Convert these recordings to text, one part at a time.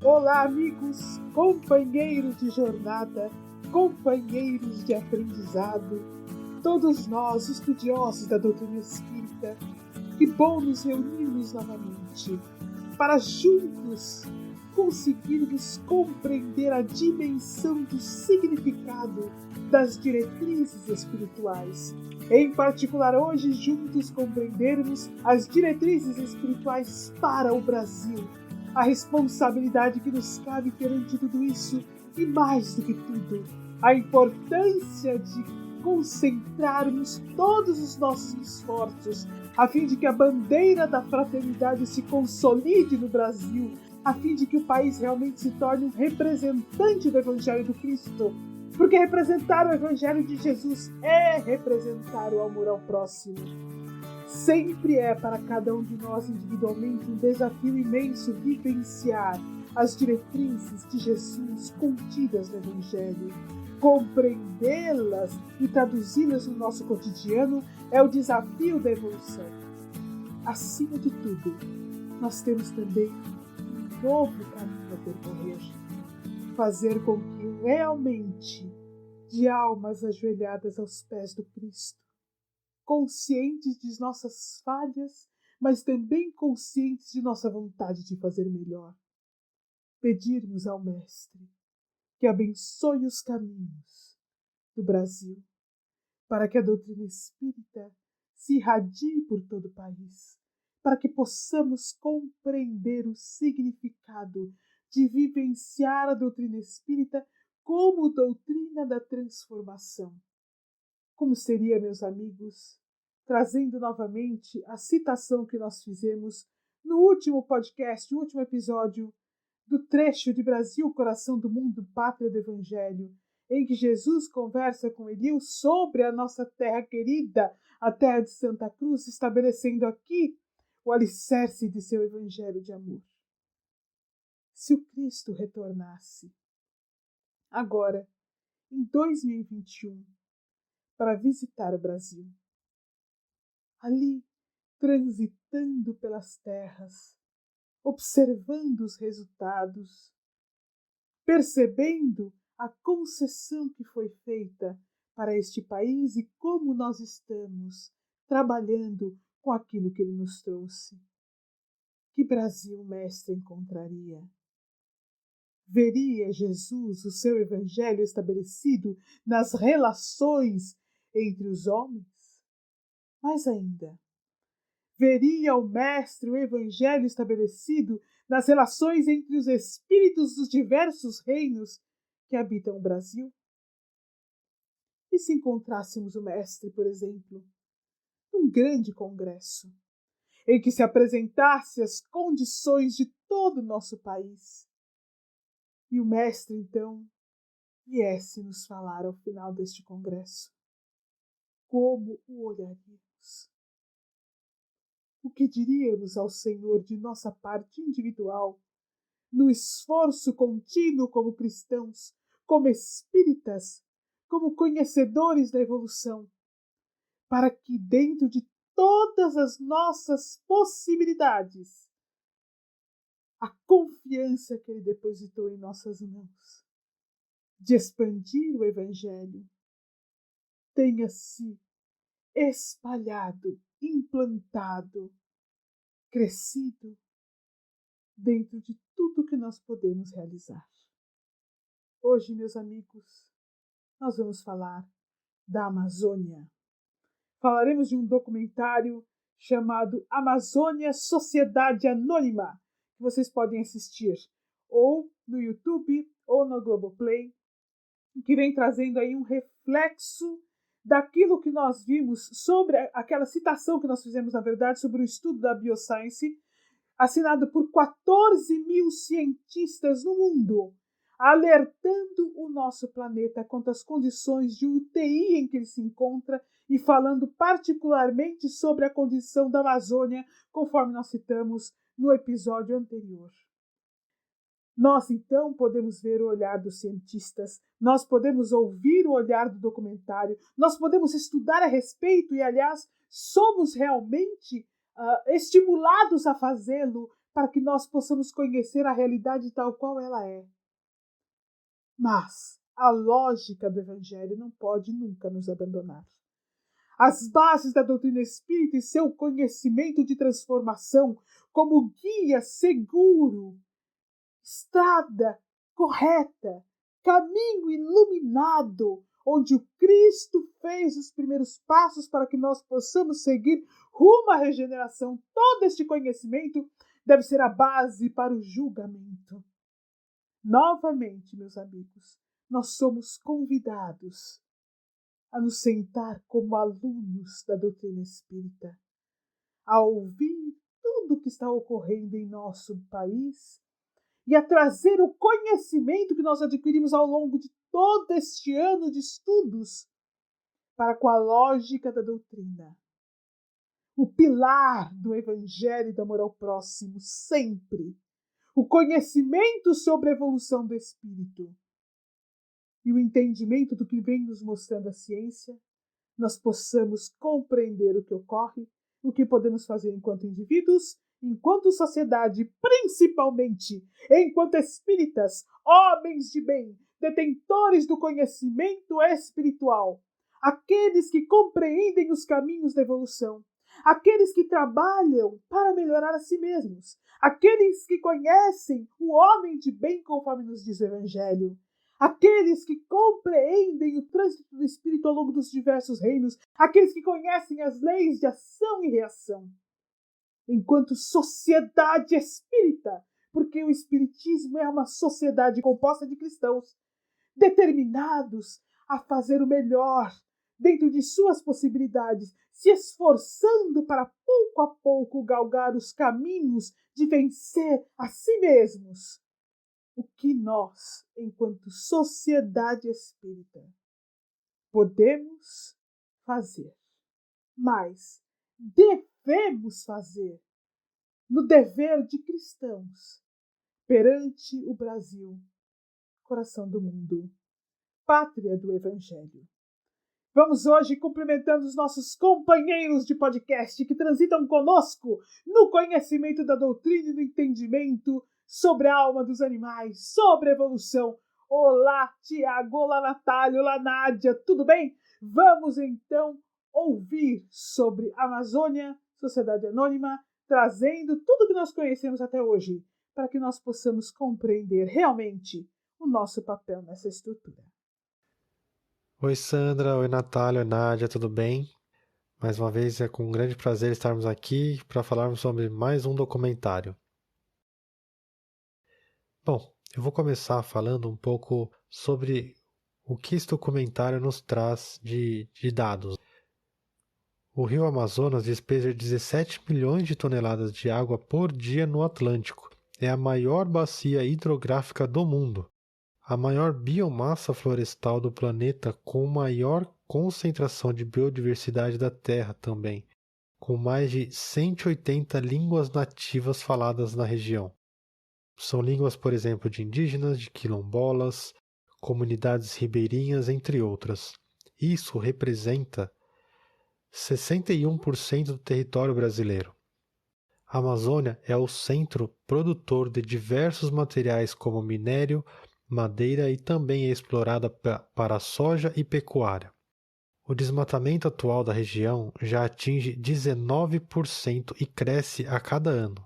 Olá, amigos, companheiros de jornada, companheiros de aprendizado, todos nós, estudiosos da doutrina espírita, que bom nos reunirmos novamente para juntos conseguirmos compreender a dimensão do significado das diretrizes espirituais. Em particular, hoje, juntos compreendermos as diretrizes espirituais para o Brasil, a responsabilidade que nos cabe perante tudo isso e, mais do que tudo, a importância de concentrarmos todos os nossos esforços a fim de que a bandeira da fraternidade se consolide no Brasil, a fim de que o país realmente se torne um representante do Evangelho do Cristo. Porque representar o Evangelho de Jesus é representar o amor ao próximo. Sempre é para cada um de nós individualmente um desafio imenso vivenciar as diretrizes de Jesus contidas no Evangelho. Compreendê-las e traduzi-las no nosso cotidiano é o desafio da evolução. Acima de tudo, nós temos também um novo caminho a percorrer. Fazer com que realmente, de almas ajoelhadas aos pés do Cristo, conscientes de nossas falhas, mas também conscientes de nossa vontade de fazer melhor, pedirmos ao Mestre que abençoe os caminhos do Brasil, para que a doutrina espírita se irradie por todo o país, para que possamos compreender o significado de vivenciar a doutrina espírita como doutrina da transformação. Como seria, meus amigos, trazendo novamente a citação que nós fizemos no último podcast, no último episódio, do trecho de Brasil, Coração do Mundo, Pátria do Evangelho, em que Jesus conversa com Eliú sobre a nossa terra querida, a terra de Santa Cruz, estabelecendo aqui o alicerce de seu Evangelho de amor. Se o Cristo retornasse agora, em 2021, para visitar o Brasil, ali, transitando pelas terras, observando os resultados, percebendo a concessão que foi feita para este país e como nós estamos trabalhando com aquilo que ele nos trouxe. Que Brasil o Mestre encontraria? Veria Jesus o seu Evangelho estabelecido nas relações entre os homens? Mais ainda, veria o Mestre o Evangelho estabelecido nas relações entre os espíritos dos diversos reinos que habitam o Brasil? E se encontrássemos o Mestre, por exemplo, num grande congresso, em que se apresentasse as condições de todo o nosso país, e o Mestre, então, viesse nos falar ao final deste congresso? Como o olharíamos? O que diríamos ao Senhor de nossa parte individual, no esforço contínuo como cristãos, como espíritas, como conhecedores da evolução, para que dentro de todas as nossas possibilidades, a confiança que Ele depositou em nossas mãos, de expandir o Evangelho, tenha se espalhado, implantado, crescido dentro de tudo que nós podemos realizar. Hoje, meus amigos, nós vamos falar da Amazônia. Falaremos de um documentário chamado Amazônia Sociedade Anônima, que vocês podem assistir ou no YouTube ou no Globoplay, que vem trazendo aí um reflexo daquilo que nós vimos sobre aquela citação que nós fizemos, na verdade, sobre o estudo da Bioscience, assinado por 14 mil cientistas no mundo, alertando o nosso planeta quanto às condições de UTI em que ele se encontra e falando particularmente sobre a condição da Amazônia, conforme nós citamos no episódio anterior. Nós, então, podemos ver o olhar dos cientistas, nós podemos ouvir o olhar do documentário, nós podemos estudar a respeito e, aliás, somos realmente estimulados a fazê-lo para que nós possamos conhecer a realidade tal qual ela é. Mas a lógica do Evangelho não pode nunca nos abandonar. As bases da doutrina espírita e seu conhecimento de transformação como guia seguro, estrada correta, caminho iluminado, onde o Cristo fez os primeiros passos para que nós possamos seguir rumo à regeneração. Todo este conhecimento deve ser a base para o julgamento. Novamente, meus amigos, nós somos convidados a nos sentar como alunos da doutrina espírita, a ouvir tudo o que está ocorrendo em nosso país e a trazer o conhecimento que nós adquirimos ao longo de todo este ano de estudos para com a lógica da doutrina. O pilar do Evangelho e do amor ao próximo, sempre. O conhecimento sobre a evolução do espírito e o entendimento do que vem nos mostrando a ciência, nós possamos compreender o que ocorre, o que podemos fazer enquanto indivíduos, enquanto sociedade, principalmente enquanto espíritas, homens de bem, detentores do conhecimento espiritual, aqueles que compreendem os caminhos da evolução, aqueles que trabalham para melhorar a si mesmos, aqueles que conhecem o homem de bem conforme nos diz o Evangelho, aqueles que compreendem o trânsito do Espírito ao longo dos diversos reinos, aqueles que conhecem as leis de ação e reação. Enquanto sociedade espírita, porque o Espiritismo é uma sociedade composta de cristãos, determinados a fazer o melhor dentro de suas possibilidades, se esforçando para pouco a pouco galgar os caminhos de vencer a si mesmos. O que nós, enquanto sociedade espírita, podemos fazer, mas devemos fazer no dever de cristãos perante o Brasil, coração do mundo, pátria do Evangelho. Vamos hoje cumprimentando os nossos companheiros de podcast que transitam conosco no conhecimento da doutrina e do entendimento sobre a alma dos animais, sobre a evolução. Olá, Tiago, olá, Natália, olá, Nádia, tudo bem? Vamos então ouvir sobre a Amazônia, Sociedade Anônima, trazendo tudo que nós conhecemos até hoje, para que nós possamos compreender realmente o nosso papel nessa estrutura. Oi Sandra, oi Natália, oi Nádia, tudo bem? Mais uma vez é com um grande prazer estarmos aqui para falarmos sobre mais um documentário. Bom, eu vou começar falando um pouco sobre o que esse documentário nos traz de dados. O rio Amazonas despeja 17 milhões de toneladas de água por dia no Atlântico. É a maior bacia hidrográfica do mundo. A maior biomassa florestal do planeta com maior concentração de biodiversidade da Terra também, com mais de 180 línguas nativas faladas na região. São línguas, por exemplo, de indígenas, de quilombolas, comunidades ribeirinhas, entre outras. Isso representa 61% do território brasileiro. A Amazônia é o centro produtor de diversos materiais como minério, madeira e também é explorada para soja e pecuária. O desmatamento atual da região já atinge 19% e cresce a cada ano.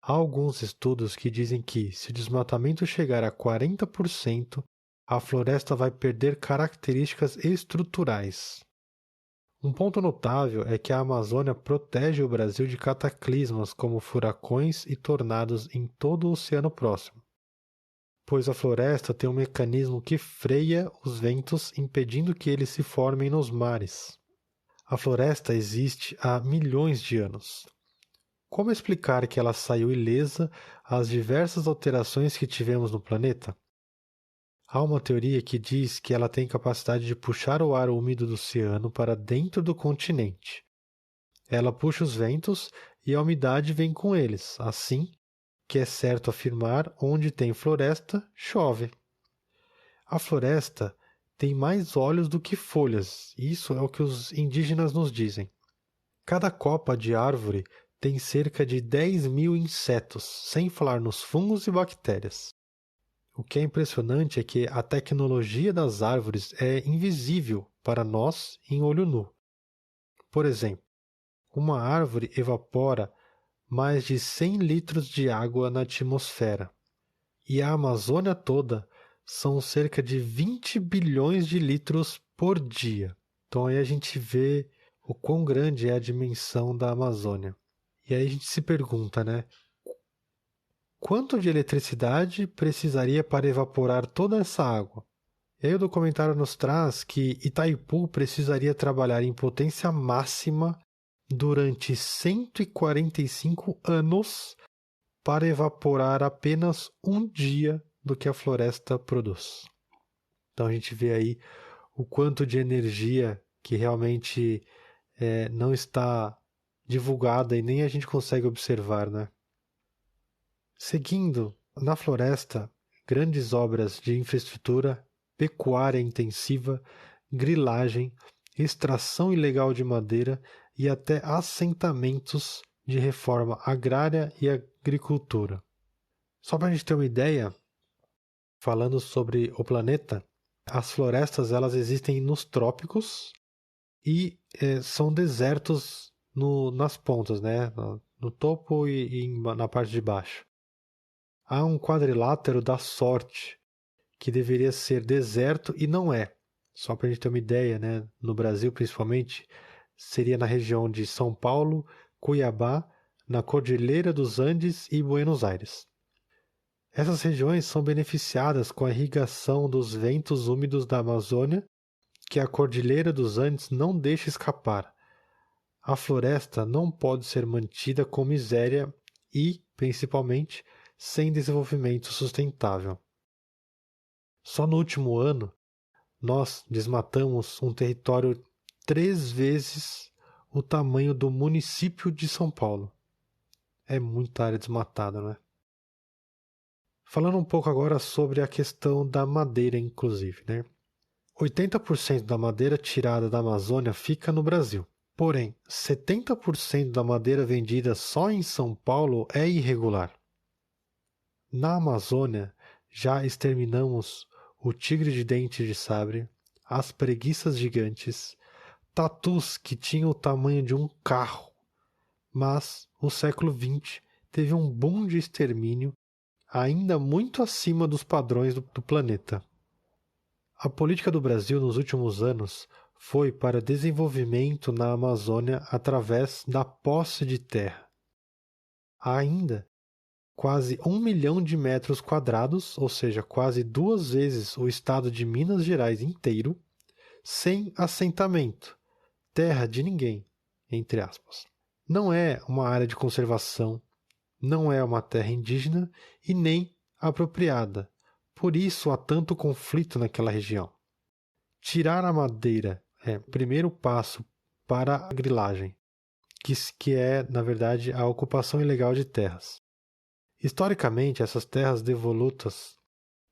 Há alguns estudos que dizem que, se o desmatamento chegar a 40%, a floresta vai perder características estruturais. Um ponto notável é que a Amazônia protege o Brasil de cataclismas como furacões e tornados em todo o oceano próximo, pois a floresta tem um mecanismo que freia os ventos, impedindo que eles se formem nos mares. A floresta existe há milhões de anos. Como explicar que ela saiu ilesa às diversas alterações que tivemos no planeta? Há uma teoria que diz que ela tem capacidade de puxar o ar úmido do oceano para dentro do continente. Ela puxa os ventos e a umidade vem com eles, assim que é certo afirmar, onde tem floresta, chove. A floresta tem mais olhos do que folhas, isso é o que os indígenas nos dizem. Cada copa de árvore tem cerca de 10.000 insetos, sem falar nos fungos e bactérias. O que é impressionante é que a tecnologia das árvores é invisível para nós em olho nu. Por exemplo, uma árvore evapora mais de 100 litros de água na atmosfera, e a Amazônia toda são cerca de 20 bilhões de litros por dia. Então aí a gente vê o quão grande é a dimensão da Amazônia. E aí a gente se pergunta, né? Quanto de eletricidade precisaria para evaporar toda essa água? E aí o documentário nos traz que Itaipu precisaria trabalhar em potência máxima durante 145 anos para evaporar apenas um dia do que a floresta produz. Então a gente vê aí o quanto de energia que realmente não está divulgada e nem a gente consegue observar, né? Seguindo, na floresta, grandes obras de infraestrutura, pecuária intensiva, grilagem, extração ilegal de madeira e até assentamentos de reforma agrária e agricultura. Só para a gente ter uma ideia, falando sobre o planeta, as florestas elas existem nos trópicos e são desertos nas pontas, né? No topo e na parte de baixo. Há um quadrilátero da sorte, que deveria ser deserto e não é. Só para a gente ter uma ideia, né? No Brasil principalmente, seria na região de São Paulo, Cuiabá, na Cordilheira dos Andes e Buenos Aires. Essas regiões são beneficiadas com a irrigação dos ventos úmidos da Amazônia, que a Cordilheira dos Andes não deixa escapar. A floresta não pode ser mantida com miséria e, principalmente, sem desenvolvimento sustentável. Só no último ano, nós desmatamos um território 3 vezes o tamanho do município de São Paulo. É muita área desmatada, né? Falando um pouco agora sobre a questão da madeira, inclusive, né? 80% da madeira tirada da Amazônia fica no Brasil. Porém, 70% da madeira vendida só em São Paulo é irregular. Na Amazônia, já exterminamos o tigre de dente de sabre, as preguiças gigantes, tatus que tinham o tamanho de um carro. Mas o século XX teve um boom de extermínio ainda muito acima dos padrões do planeta. A política do Brasil nos últimos anos foi para desenvolvimento na Amazônia através da posse de terra. Ainda quase 1 milhão de metros quadrados, ou seja, quase 2 vezes o estado de Minas Gerais inteiro, sem assentamento, terra de ninguém, entre aspas. Não é uma área de conservação, não é uma terra indígena e nem apropriada. Por isso há tanto conflito naquela região. Tirar a madeira é o primeiro passo para a grilagem, que é, na verdade, a ocupação ilegal de terras. Historicamente, essas terras devolutas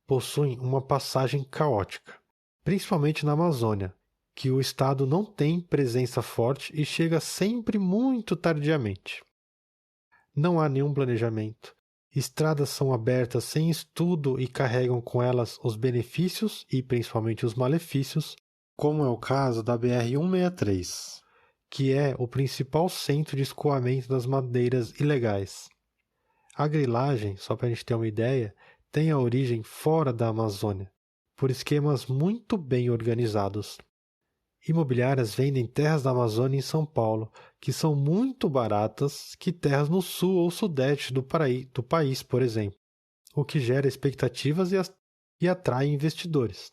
possuem uma passagem caótica, principalmente na Amazônia, que o Estado não tem presença forte e chega sempre muito tardiamente. Não há nenhum planejamento. Estradas são abertas sem estudo e carregam com elas os benefícios e principalmente os malefícios, como é o caso da BR-163, que é o principal centro de escoamento das madeiras ilegais. A grilagem, só para a gente ter uma ideia, tem a origem fora da Amazônia, por esquemas muito bem organizados. Imobiliárias vendem terras da Amazônia em São Paulo, que são muito baratas que terras no sul ou sudeste do país, por exemplo, o que gera expectativas e atrai investidores.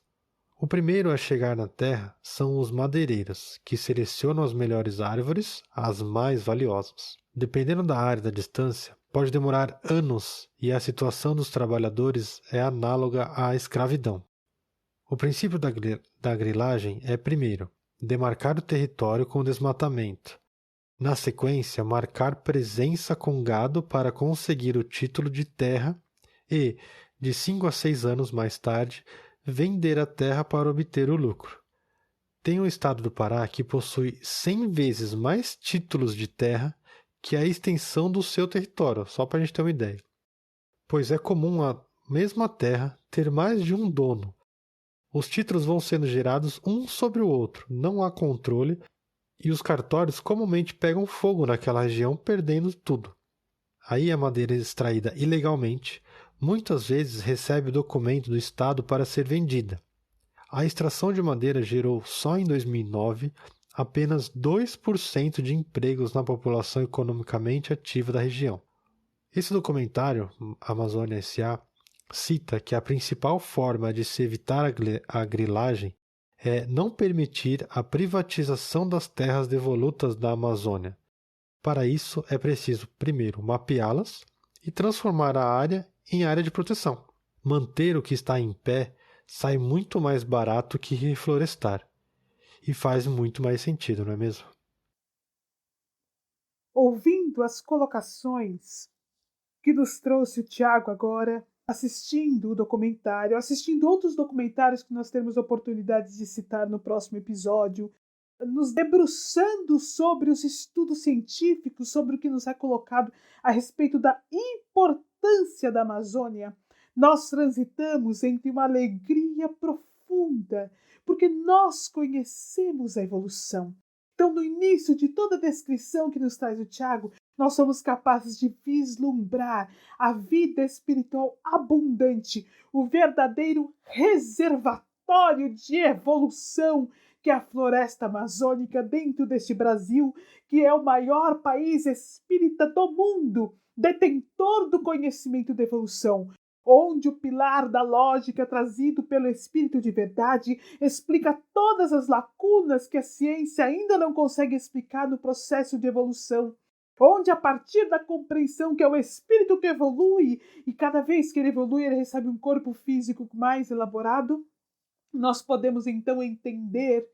O primeiro a chegar na terra são os madeireiros, que selecionam as melhores árvores, as mais valiosas. Dependendo da área e da distância, pode demorar anos e a situação dos trabalhadores é análoga à escravidão. O princípio da grilagem é, primeiro, demarcar o território com desmatamento. Na sequência, marcar presença com gado para conseguir o título de terra e, de 5 a 6 anos mais tarde, vender a terra para obter o lucro. Tem o estado do Pará que possui 100 vezes mais títulos de terra que é a extensão do seu território, só para a gente ter uma ideia. Pois é comum a mesma terra ter mais de um dono. Os títulos vão sendo gerados um sobre o outro, não há controle, e os cartórios comumente pegam fogo naquela região, perdendo tudo. Aí a madeira extraída ilegalmente, muitas vezes recebe o documento do Estado para ser vendida. A extração de madeira gerou, só em 2009, apenas 2% de empregos na população economicamente ativa da região. Esse documentário, Amazônia S.A., cita que a principal forma de se evitar a grilagem é não permitir a privatização das terras devolutas da Amazônia. Para isso, é preciso, primeiro, mapeá-las e transformar a área em área de proteção. Manter o que está em pé sai muito mais barato que reflorestar. E faz muito mais sentido, não é mesmo? Ouvindo as colocações que nos trouxe o Tiago agora, assistindo o documentário, assistindo outros documentários que nós teremos oportunidade de citar no próximo episódio, nos debruçando sobre os estudos científicos, sobre o que nos é colocado a respeito da importância da Amazônia, nós transitamos entre uma alegria profunda, porque nós conhecemos a evolução. Então, no início de toda a descrição que nos traz o Tiago, nós somos capazes de vislumbrar a vida espiritual abundante, o verdadeiro reservatório de evolução que é a floresta amazônica dentro deste Brasil, que é o maior país espírita do mundo, detentor do conhecimento da evolução, onde o pilar da lógica trazido pelo Espírito de Verdade explica todas as lacunas que a ciência ainda não consegue explicar no processo de evolução, onde a partir da compreensão que é o Espírito que evolui, e cada vez que ele evolui ele recebe um corpo físico mais elaborado, nós podemos então entender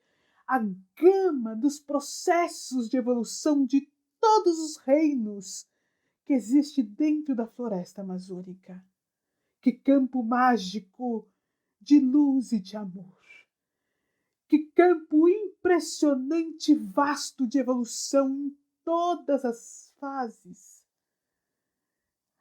a gama dos processos de evolução de todos os reinos que existe dentro da floresta amazônica. Que campo mágico de luz e de amor! Que campo impressionante e vasto de evolução em todas as fases!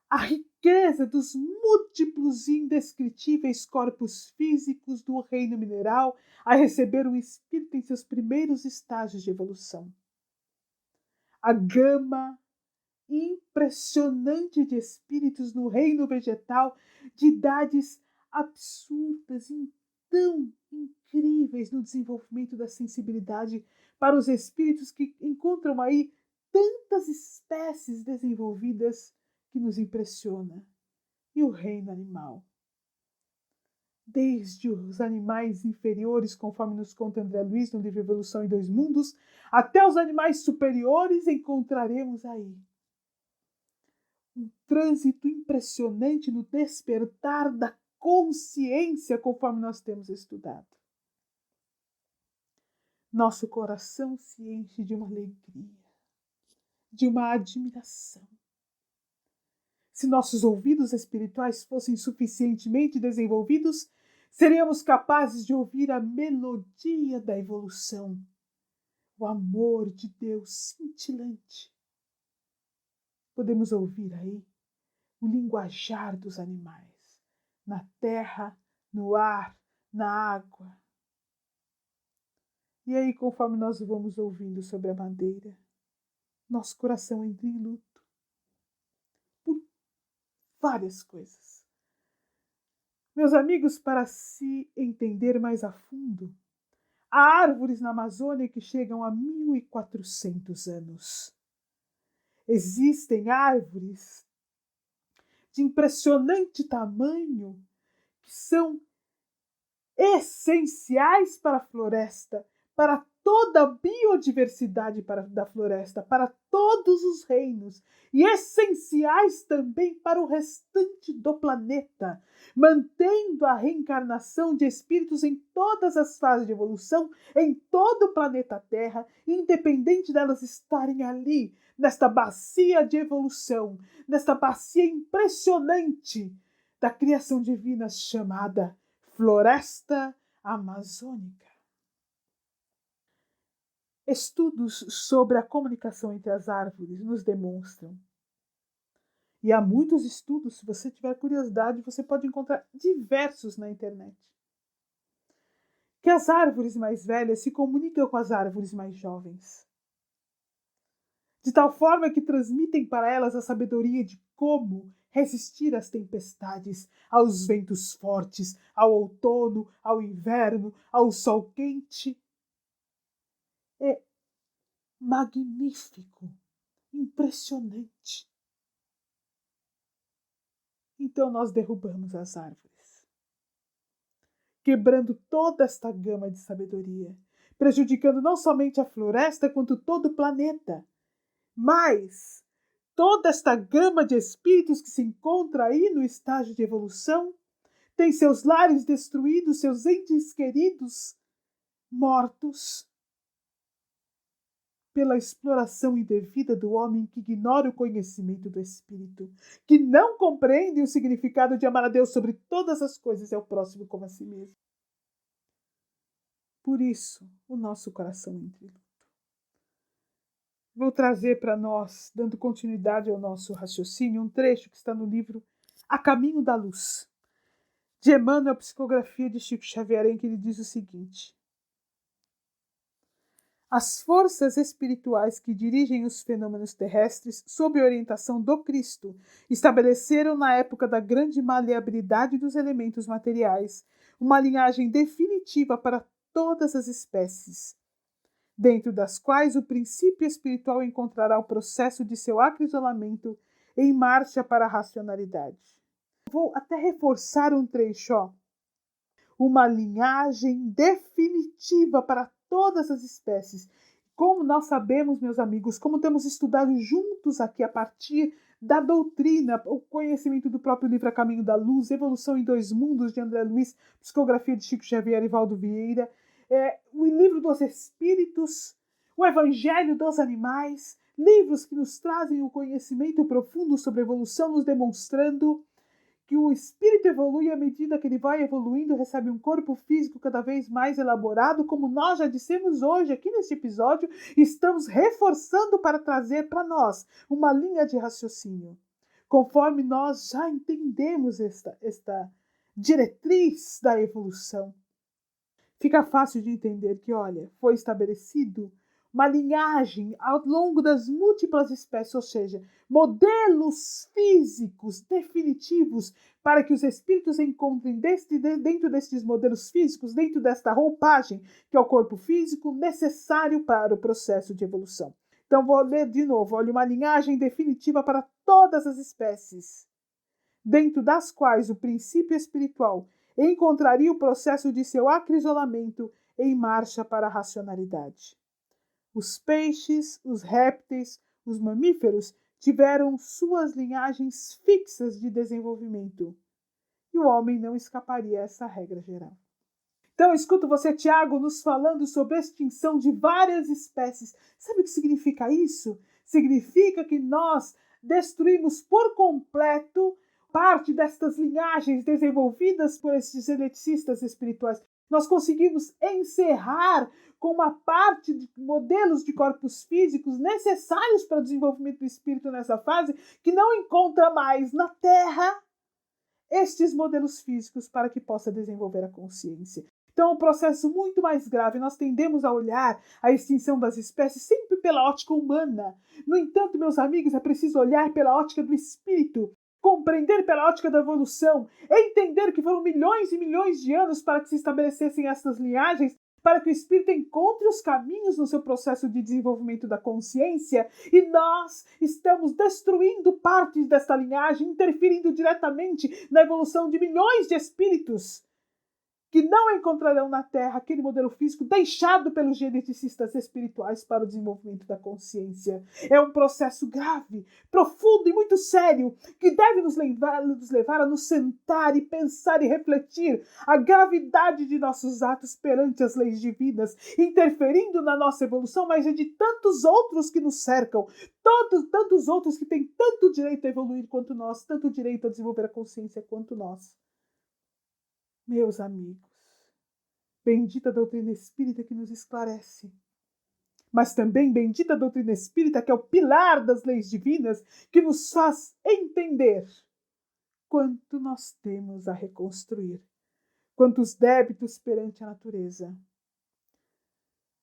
A riqueza dos múltiplos e indescritíveis corpos físicos do reino mineral a receber o espírito em seus primeiros estágios de evolução. A gama impressionante de espíritos no reino vegetal de idades absurdas e tão incríveis no desenvolvimento da sensibilidade para os espíritos que encontram aí tantas espécies desenvolvidas que nos impressiona. E o reino animal. Desde os animais inferiores, conforme nos conta André Luiz no livro Evolução em Dois Mundos, até os animais superiores encontraremos aí um trânsito impressionante no despertar da consciência, conforme nós temos estudado. Nosso coração se enche de uma alegria, de uma admiração. Se nossos ouvidos espirituais fossem suficientemente desenvolvidos, seríamos capazes de ouvir a melodia da evolução, o amor de Deus cintilante. Podemos ouvir aí o linguajar dos animais, na terra, no ar, na água. E aí, conforme nós vamos ouvindo sobre a madeira, nosso coração entra em luto por várias coisas. Meus amigos, para se entender mais a fundo, há árvores na Amazônia que chegam a 1.400 anos. Existem árvores de impressionante tamanho que são essenciais para a floresta, para toda a biodiversidade da floresta, para todos os reinos, e essenciais também para o restante do planeta, mantendo a reencarnação de espíritos em todas as fases de evolução, em todo o planeta Terra, independente delas estarem ali, nesta bacia de evolução, nesta bacia impressionante da criação divina chamada Floresta Amazônica. Estudos sobre a comunicação entre as árvores nos demonstram, e há muitos estudos, se você tiver curiosidade, você pode encontrar diversos na internet, que as árvores mais velhas se comunicam com as árvores mais jovens, de tal forma que transmitem para elas a sabedoria de como resistir às tempestades, aos ventos fortes, ao outono, ao inverno, ao sol quente. É magnífico, impressionante. Então nós derrubamos as árvores, quebrando toda esta gama de sabedoria, prejudicando não somente a floresta, quanto todo o planeta. Mas toda esta gama de espíritos que se encontra aí no estágio de evolução tem seus lares destruídos, seus entes queridos mortos pela exploração indevida do homem que ignora o conhecimento do Espírito, que não compreende o significado de amar a Deus sobre todas as coisas e ao próximo como a si mesmo. Por isso, o nosso coração entra em luto. Vou trazer para nós, dando continuidade ao nosso raciocínio, um trecho que está no livro A Caminho da Luz, de Emmanuel, Psicografia de Chico Xavier, em que ele diz o seguinte: as forças espirituais que dirigem os fenômenos terrestres, sob orientação do Cristo, estabeleceram na época da grande maleabilidade dos elementos materiais uma linhagem definitiva para todas as espécies, dentro das quais o princípio espiritual encontrará o processo de seu acrisolamento em marcha para a racionalidade. Vou até reforçar um trecho, uma linhagem definitiva para todas as espécies. Como nós sabemos, meus amigos, como temos estudado juntos aqui a partir da doutrina, o conhecimento do próprio livro A Caminho da Luz, Evolução em Dois Mundos, de André Luiz, Psicografia de Chico Xavier e Valdo Vieira, o Livro dos Espíritos, o Evangelho dos Animais, livros que nos trazem o conhecimento profundo sobre a evolução, nos demonstrando que o espírito evolui à medida que ele vai evoluindo, recebe um corpo físico cada vez mais elaborado, como nós já dissemos hoje aqui neste episódio, estamos reforçando para trazer para nós uma linha de raciocínio. Conforme nós já entendemos esta diretriz da evolução, fica fácil de entender que, olha, foi estabelecido uma linhagem ao longo das múltiplas espécies, ou seja, modelos físicos definitivos para que os espíritos encontrem dentro destes modelos físicos, dentro desta roupagem, que é o corpo físico, necessário para o processo de evolução. Então, vou ler de novo. Olha, uma linhagem definitiva para todas as espécies, dentro das quais o princípio espiritual encontraria o processo de seu acrisolamento em marcha para a racionalidade. Os peixes, os répteis, os mamíferos tiveram suas linhagens fixas de desenvolvimento. E o homem não escaparia a essa regra geral. Então, escuto você, Tiago, nos falando sobre a extinção de várias espécies. Sabe o que significa isso? Significa que nós destruímos por completo parte destas linhagens desenvolvidas por esses geneticistas espirituais. Nós conseguimos encerrar com uma parte de modelos de corpos físicos necessários para o desenvolvimento do espírito nessa fase, que não encontra mais na Terra estes modelos físicos para que possa desenvolver a consciência. Então é um processo muito mais grave. Nós tendemos a olhar a extinção das espécies sempre pela ótica humana. No entanto, meus amigos, é preciso olhar pela ótica do espírito, compreender pela ótica da evolução, entender que foram milhões e milhões de anos para que se estabelecessem essas linhagens, para que o espírito encontre os caminhos no seu processo de desenvolvimento da consciência, e nós estamos destruindo partes desta linhagem, interferindo diretamente na evolução de milhões de espíritos que não encontrarão na Terra aquele modelo físico deixado pelos geneticistas espirituais para o desenvolvimento da consciência. É um processo grave, profundo e muito sério, que deve nos levar a nos sentar e pensar e refletir a gravidade de nossos atos perante as leis divinas, interferindo na nossa evolução, mas é de tantos outros que nos cercam, tantos outros que têm tanto direito a evoluir quanto nós, tanto direito a desenvolver a consciência quanto nós. Meus amigos, bendita doutrina espírita que nos esclarece. mas também bendita doutrina espírita, que é o pilar das leis divinas, que nos faz entender quanto nós temos a reconstruir, quantos débitos perante a natureza,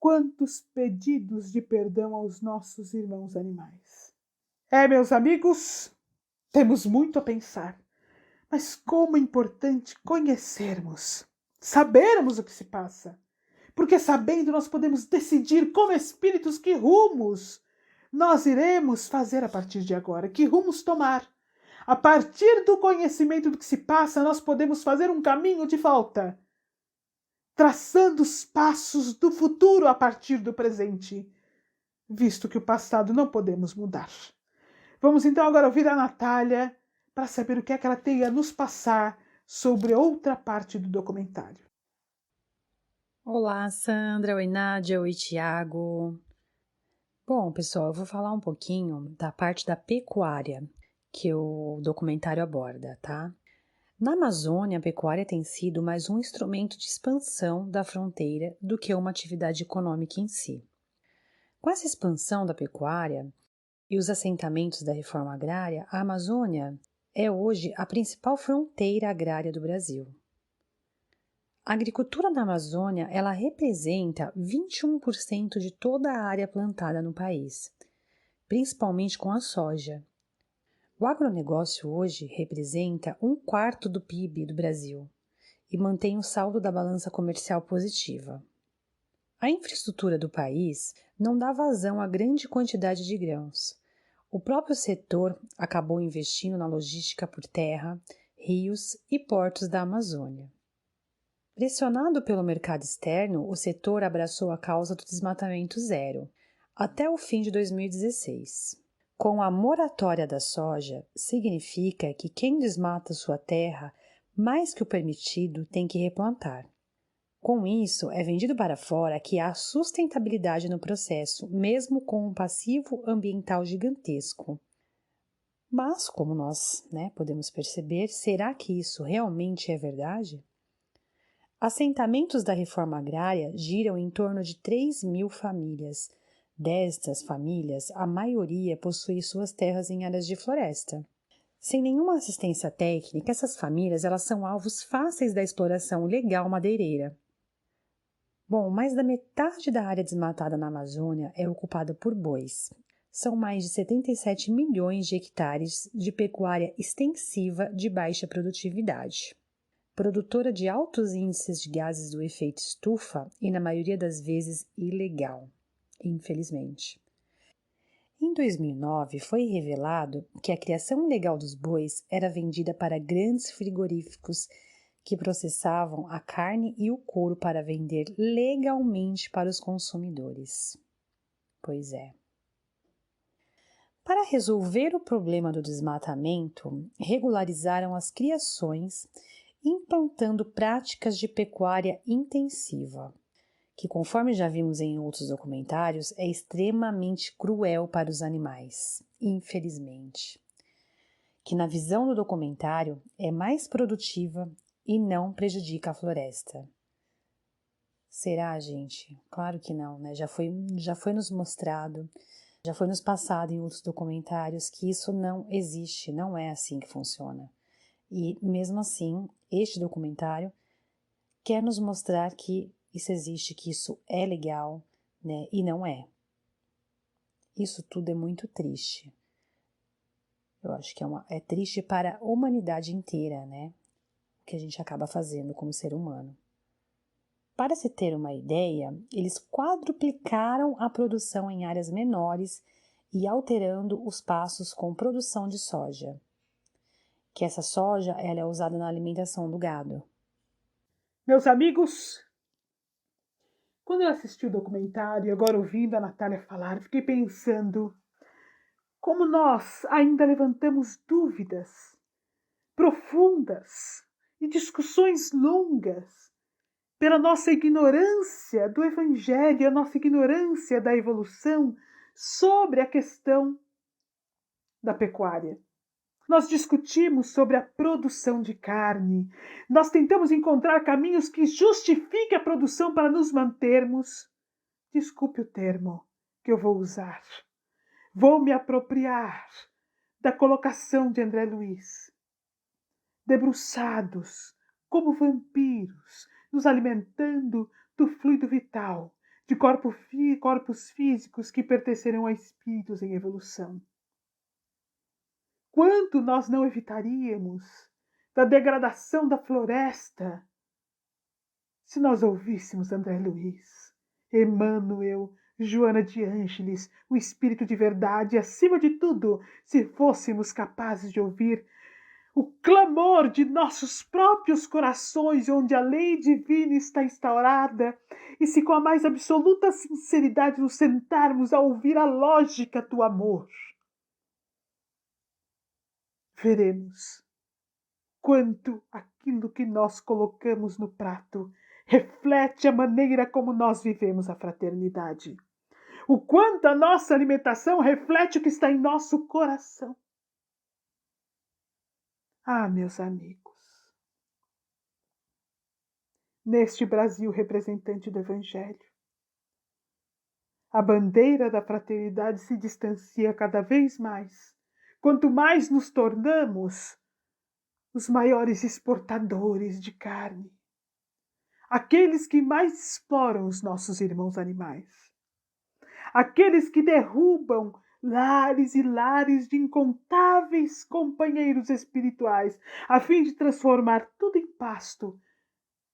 quantos pedidos de perdão aos nossos irmãos animais. Meus amigos, temos muito a pensar, mas como é importante conhecermos, sabermos o que se passa, porque sabendo nós podemos decidir como espíritos que rumos nós iremos fazer a partir de agora, que rumos tomar. A partir do conhecimento do que se passa, nós podemos fazer um caminho de volta, traçando os passos do futuro a partir do presente, visto que o passado não podemos mudar. Vamos então agora ouvir a Natália para saber o que é que ela tem a nos passar sobre outra parte do documentário. Olá, Sandra, oi, Nádia, oi, Tiago. Bom, pessoal, eu vou falar um pouquinho da parte da pecuária que o documentário aborda, tá? Na Amazônia, a pecuária tem sido mais um instrumento de expansão da fronteira do que uma atividade econômica em si. Com essa expansão da pecuária e os assentamentos da reforma agrária, a Amazônia é hoje a principal fronteira agrária do Brasil. A agricultura na Amazônia, ela representa 21% de toda a área plantada no país, principalmente com a soja. O agronegócio hoje representa 1/4 do PIB do Brasil e mantém o saldo da balança comercial positiva. A infraestrutura do país não dá vazão à grande quantidade de grãos. O próprio setor acabou investindo na logística por terra, rios e portos da Amazônia. Pressionado pelo mercado externo, o setor abraçou a causa do desmatamento zero, até o fim de 2016. Com a moratória da soja, significa que quem desmata sua terra, mais que o permitido, tem que replantar. Com isso, é vendido para fora que há sustentabilidade no processo, mesmo com um passivo ambiental gigantesco. Mas, como nós podemos perceber, será que isso realmente é verdade? Assentamentos da reforma agrária giram em torno de 3.000 famílias. Destas famílias, a maioria possui suas terras em áreas de floresta. Sem nenhuma assistência técnica, essas famílias elas são alvos fáceis da exploração ilegal madeireira. Bom, mais da metade da área desmatada na Amazônia é ocupada por bois. São mais de 77 milhões de hectares de pecuária extensiva de baixa produtividade, produtora de altos índices de gases do efeito estufa e, na maioria das vezes, ilegal, infelizmente. Em 2009, foi revelado que a criação ilegal dos bois era vendida para grandes frigoríficos que processavam a carne e o couro para vender legalmente para os consumidores. Pois é. Para resolver o problema do desmatamento, regularizaram as criações, implantando práticas de pecuária intensiva, que, conforme já vimos em outros documentários, é extremamente cruel para os animais, infelizmente. Que, na visão do documentário, é mais produtiva e não prejudica a floresta. Será, gente? Claro que não, né? Já foi nos mostrado, já foi nos passado em outros documentários que isso não existe, não é assim que funciona. E, mesmo assim, este documentário quer nos mostrar que isso existe, que isso é legal, né? E não é. Isso tudo é muito triste. Eu acho que é triste para a humanidade inteira, né? O que a gente acaba fazendo como ser humano. Para se ter uma ideia, eles quadruplicaram a produção em áreas menores e alterando os pastos com produção de soja. Que essa soja ela é usada na alimentação do gado. Meus amigos, quando eu assisti o documentário e agora ouvindo a Natália falar, fiquei pensando como nós ainda levantamos dúvidas profundas e discussões longas pela nossa ignorância do Evangelho, a nossa ignorância da evolução sobre a questão da pecuária. Nós discutimos sobre a produção de carne, nós tentamos encontrar caminhos que justifiquem a produção para nos mantermos, desculpe o termo, que eu vou usar. Vou me apropriar da colocação de André Luiz. Debruçados, como vampiros, nos alimentando do fluido vital, de corpos físicos que pertencerão a espíritos em evolução. Quanto nós não evitaríamos da degradação da floresta se nós ouvíssemos André Luiz, Emmanuel, Joana de Ângeles, o Espírito de Verdade, e, acima de tudo, se fôssemos capazes de ouvir o clamor de nossos próprios corações, onde a lei divina está instaurada, e se com a mais absoluta sinceridade nos sentarmos a ouvir a lógica do amor, veremos quanto aquilo que nós colocamos no prato reflete a maneira como nós vivemos a fraternidade. O quanto a nossa alimentação reflete o que está em nosso coração. Ah, meus amigos, neste Brasil representante do Evangelho, a bandeira da fraternidade se distancia cada vez mais, quanto mais nos tornamos os maiores exportadores de carne, aqueles que mais exploram os nossos irmãos animais, aqueles que derrubam lares e lares de incontáveis companheiros espirituais, a fim de transformar tudo em pasto,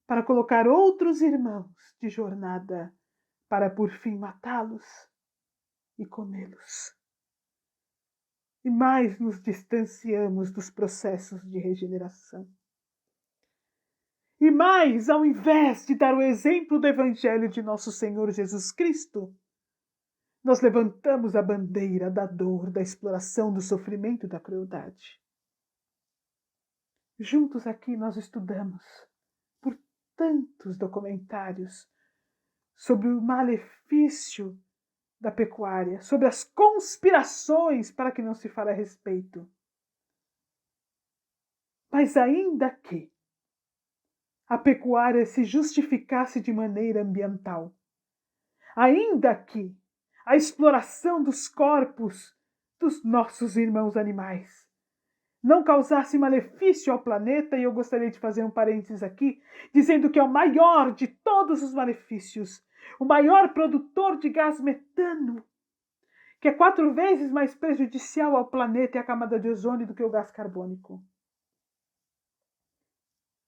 para colocar outros irmãos de jornada, para por fim matá-los e comê-los. E mais nos distanciamos dos processos de regeneração. E mais, ao invés de dar o exemplo do Evangelho de nosso Senhor Jesus Cristo, nós levantamos a bandeira da dor, da exploração, do sofrimento e da crueldade. Juntos aqui nós estudamos por tantos documentários sobre o malefício da pecuária, sobre as conspirações para que não se fale a respeito. Mas ainda que a pecuária se justificasse de maneira ambiental, ainda que a exploração dos corpos dos nossos irmãos animais não causasse malefício ao planeta, e eu gostaria de fazer um parênteses aqui, dizendo que é o maior de todos os malefícios, o maior produtor de gás metano, que é 4 vezes mais prejudicial ao planeta e à camada de ozônio do que o gás carbônico.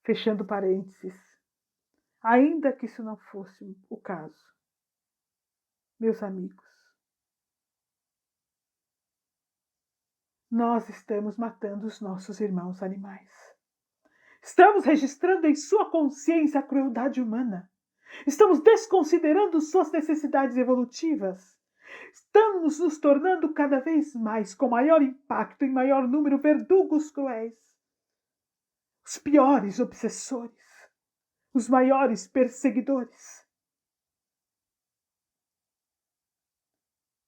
Fechando parênteses, ainda que isso não fosse o caso, meus amigos, nós estamos matando os nossos irmãos animais. Estamos registrando em sua consciência a crueldade humana. Estamos desconsiderando suas necessidades evolutivas. Estamos nos tornando cada vez mais, com maior impacto e maior número, verdugos cruéis. Os piores obsessores. Os maiores perseguidores.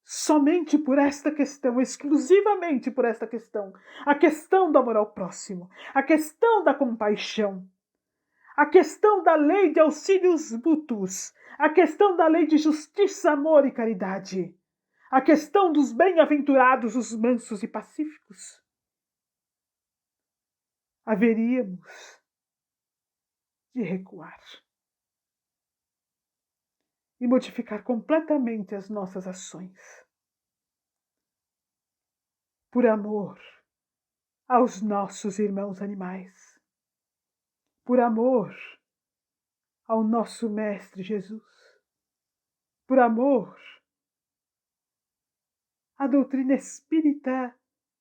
Somente por esta questão, exclusivamente por esta questão, a questão do amor ao próximo, a questão da compaixão, a questão da lei de auxílios mútuos, a questão da lei de justiça, amor e caridade, a questão dos bem-aventurados, os mansos e pacíficos, haveríamos de recuar e modificar completamente as nossas ações. Por amor aos nossos irmãos animais. Por amor ao nosso Mestre Jesus. Por amor à doutrina espírita,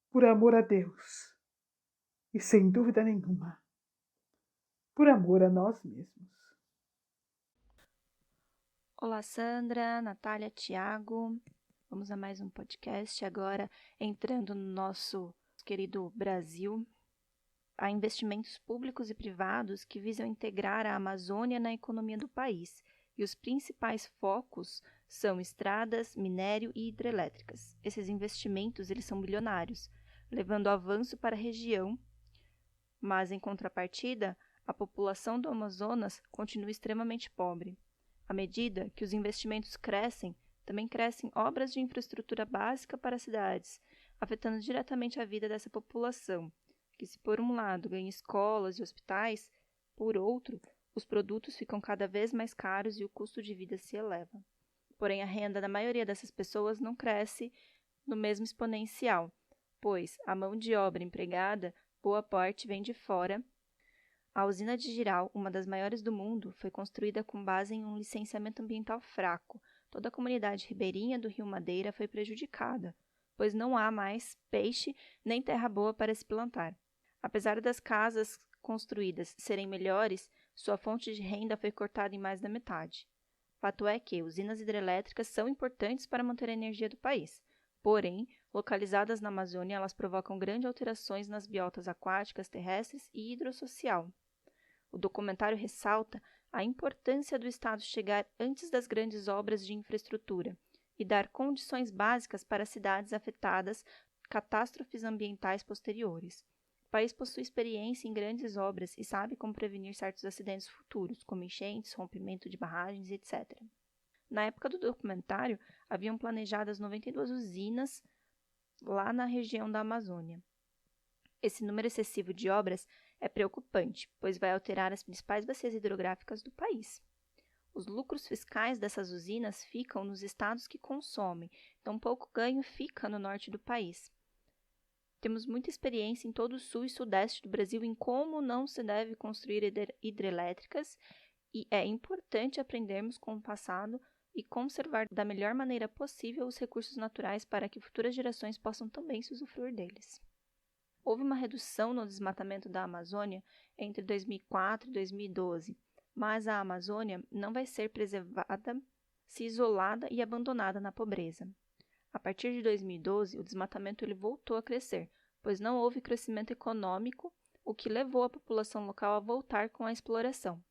por amor a Deus. E sem dúvida nenhuma, por amor a nós mesmos. Olá, Sandra, Natália, Tiago. Vamos a mais um podcast agora, entrando no nosso querido Brasil. Há investimentos públicos e privados que visam integrar a Amazônia na economia do país, e os principais focos são estradas, minério e hidrelétricas. Esses investimentos eles são bilionários, levando avanço para a região, mas, em contrapartida, a população do Amazonas continua extremamente pobre. À medida que os investimentos crescem, também crescem obras de infraestrutura básica para as cidades, afetando diretamente a vida dessa população, que se por um lado ganha escolas e hospitais, por outro, os produtos ficam cada vez mais caros e o custo de vida se eleva. Porém, a renda da maioria dessas pessoas não cresce no mesmo exponencial, pois a mão de obra empregada, boa parte vem de fora. A usina de Jirau, uma das maiores do mundo, foi construída com base em um licenciamento ambiental fraco. Toda a comunidade ribeirinha do rio Madeira foi prejudicada, pois não há mais peixe nem terra boa para se plantar. Apesar das casas construídas serem melhores, sua fonte de renda foi cortada em mais da metade. Fato é que usinas hidrelétricas são importantes para manter a energia do país. Porém, localizadas na Amazônia, elas provocam grandes alterações nas biotas aquáticas, terrestres e hidrossocial. O documentário ressalta a importância do Estado chegar antes das grandes obras de infraestrutura e dar condições básicas para cidades afetadas por catástrofes ambientais posteriores. O país possui experiência em grandes obras e sabe como prevenir certos acidentes futuros, como enchentes, rompimento de barragens, etc. Na época do documentário, haviam planejadas 92 usinas lá na região da Amazônia. Esse número excessivo de obras é preocupante, pois vai alterar as principais bacias hidrográficas do país. Os lucros fiscais dessas usinas ficam nos estados que consomem, então pouco ganho fica no norte do país. Temos muita experiência em todo o sul e sudeste do Brasil em como não se deve construir hidrelétricas e é importante aprendermos com o passado e conservar da melhor maneira possível os recursos naturais para que futuras gerações possam também se usufruir deles. Houve uma redução no desmatamento da Amazônia entre 2004 e 2012, mas a Amazônia não vai ser preservada se isolada e abandonada na pobreza. A partir de 2012, o desmatamento voltou a crescer, pois não houve crescimento econômico, o que levou a população local a voltar com a exploração.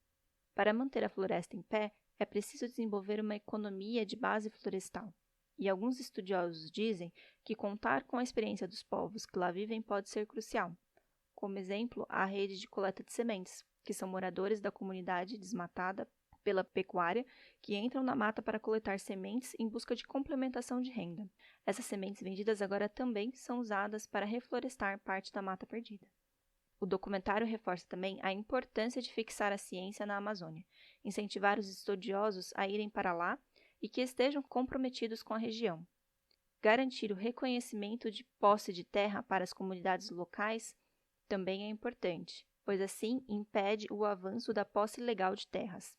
Para manter a floresta em pé, é preciso desenvolver uma economia de base florestal. E alguns estudiosos dizem que contar com a experiência dos povos que lá vivem pode ser crucial. Como exemplo, a rede de coleta de sementes, que são moradores da comunidade desmatada pela pecuária, que entram na mata para coletar sementes em busca de complementação de renda. Essas sementes vendidas agora também são usadas para reflorestar parte da mata perdida. O documentário reforça também a importância de fixar a ciência na Amazônia, incentivar os estudiosos a irem para lá e que estejam comprometidos com a região. Garantir o reconhecimento de posse de terra para as comunidades locais também é importante, pois assim impede o avanço da posse ilegal de terras.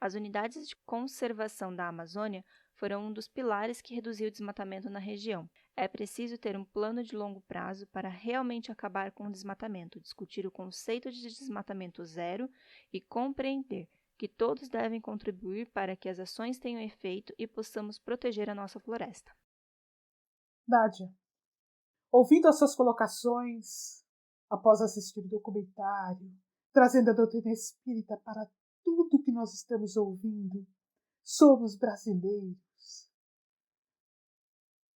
As unidades de conservação da Amazônia foram um dos pilares que reduziu o desmatamento na região. É preciso ter um plano de longo prazo para realmente acabar com o desmatamento, discutir o conceito de desmatamento zero e compreender que todos devem contribuir para que as ações tenham efeito e possamos proteger a nossa floresta. Nádia, ouvindo as suas colocações, após assistir o documentário, trazendo a doutrina espírita para tudo que nós estamos ouvindo, somos brasileiros.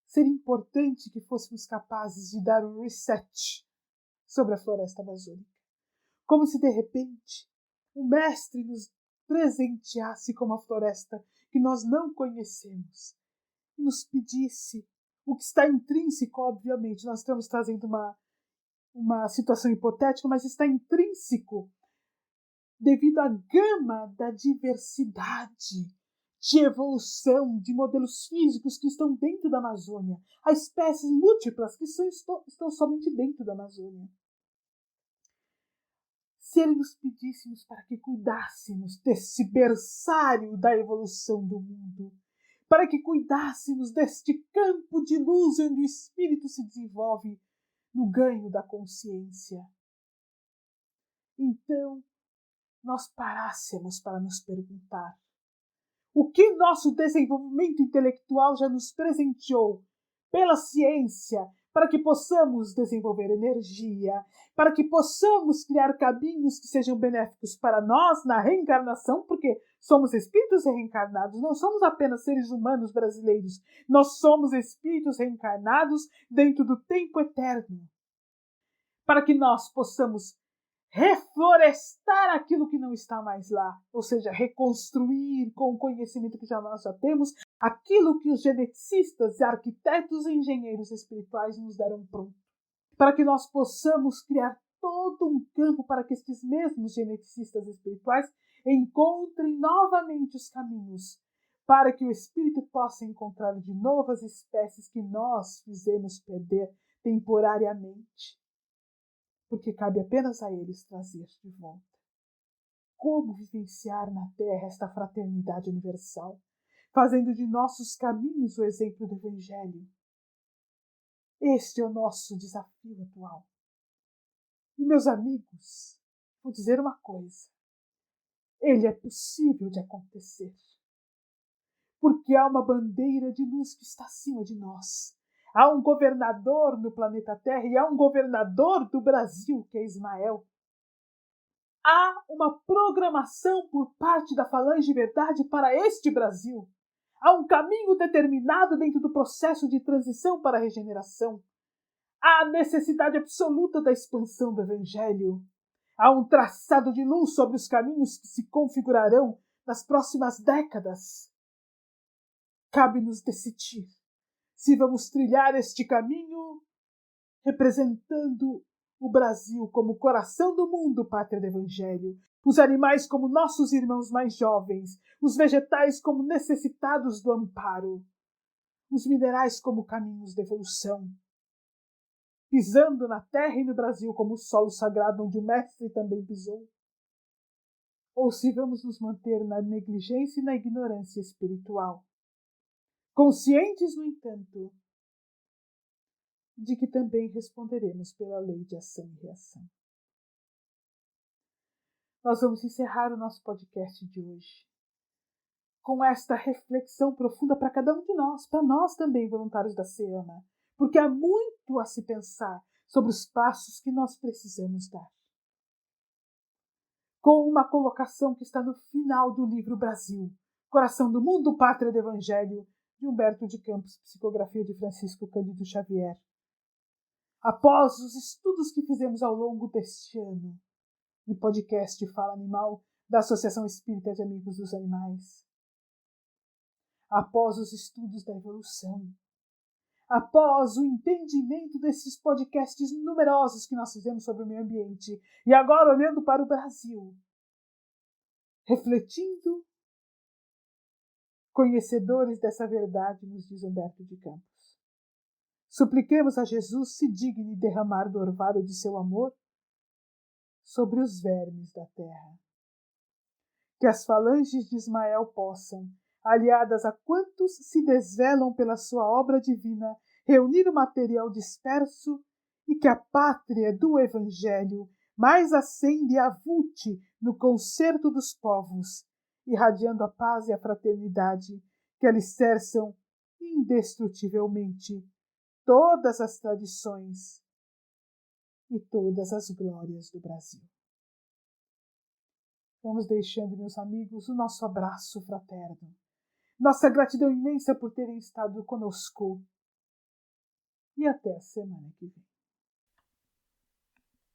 Seria importante que fôssemos capazes de dar um reset sobre a floresta amazônica. Como se, de repente, o mestre nos presenteasse com uma floresta que nós não conhecemos e nos pedisse o que está intrínseco, obviamente. Nós estamos trazendo uma situação hipotética, mas está intrínseco devido à gama da diversidade de evolução de modelos físicos que estão dentro da Amazônia, há espécies múltiplas que estão somente dentro da Amazônia. Se ele nos pedíssemos para que cuidássemos desse berçário da evolução do mundo, para que cuidássemos deste campo de luz onde o espírito se desenvolve no ganho da consciência, então nós parássemos para nos perguntar o que nosso desenvolvimento intelectual já nos presenteou pela ciência, para que possamos desenvolver energia, para que possamos criar caminhos que sejam benéficos para nós na reencarnação, porque somos espíritos reencarnados, não somos apenas seres humanos brasileiros, nós somos espíritos reencarnados dentro do tempo eterno, para que nós possamos reflorestar aquilo que não está mais lá, ou seja, reconstruir com o conhecimento que nós já temos aquilo que os geneticistas, arquitetos e engenheiros espirituais nos deram pronto, para que nós possamos criar todo um campo para que estes mesmos geneticistas espirituais encontrem novamente os caminhos, para que o espírito possa encontrar de novo as espécies que nós fizemos perder temporariamente, porque cabe apenas a eles trazer de volta. Como vivenciar na Terra esta fraternidade universal, fazendo de nossos caminhos o exemplo do Evangelho? Este é o nosso desafio atual. E, meus amigos, vou dizer uma coisa. Ele é possível de acontecer. Porque há uma bandeira de luz que está acima de nós. Há um governador no planeta Terra e há um governador do Brasil, que é Ismael. Há uma programação por parte da Falange Verdade para este Brasil. Há um caminho determinado dentro do processo de transição para a regeneração. Há a necessidade absoluta da expansão do Evangelho. Há um traçado de luz sobre os caminhos que se configurarão nas próximas décadas. Cabe-nos decidir se vamos trilhar este caminho representando o Brasil como coração do mundo, pátria do Evangelho, os animais como nossos irmãos mais jovens, os vegetais como necessitados do amparo, os minerais como caminhos de evolução, pisando na terra e no Brasil como o solo sagrado onde o mestre também pisou, ou se vamos nos manter na negligência e na ignorância espiritual, conscientes, no entanto, de que também responderemos pela lei de ação e reação. Nós vamos encerrar o nosso podcast de hoje com esta reflexão profunda para cada um de nós, para nós também, voluntários da SEAMA, porque há muito a se pensar sobre os passos que nós precisamos dar. Com uma colocação que está no final do livro Brasil, Coração do Mundo, Pátria do Evangelho, de Humberto de Campos, psicografia de Francisco Cândido Xavier. Após os estudos que fizemos ao longo deste ano, de podcast Fala Animal, da Associação Espírita de Amigos dos Animais, após os estudos da evolução, após o entendimento desses podcasts numerosos que nós fizemos sobre o meio ambiente, e agora olhando para o Brasil, refletindo, conhecedores dessa verdade, nos diz Humberto de Campos. Supliquemos a Jesus se digne derramar do orvalho de seu amor sobre os vermes da terra. Que as falanges de Ismael possam, aliadas a quantos se desvelam pela sua obra divina, reunir o material disperso e que a pátria do Evangelho mais acende e avulte no concerto dos povos, irradiando a paz e a fraternidade que alicerçam indestrutivelmente todas as tradições e todas as glórias do Brasil. Vamos deixando, meus amigos, o nosso abraço fraterno. Nossa gratidão imensa por terem estado conosco. E até a semana que vem.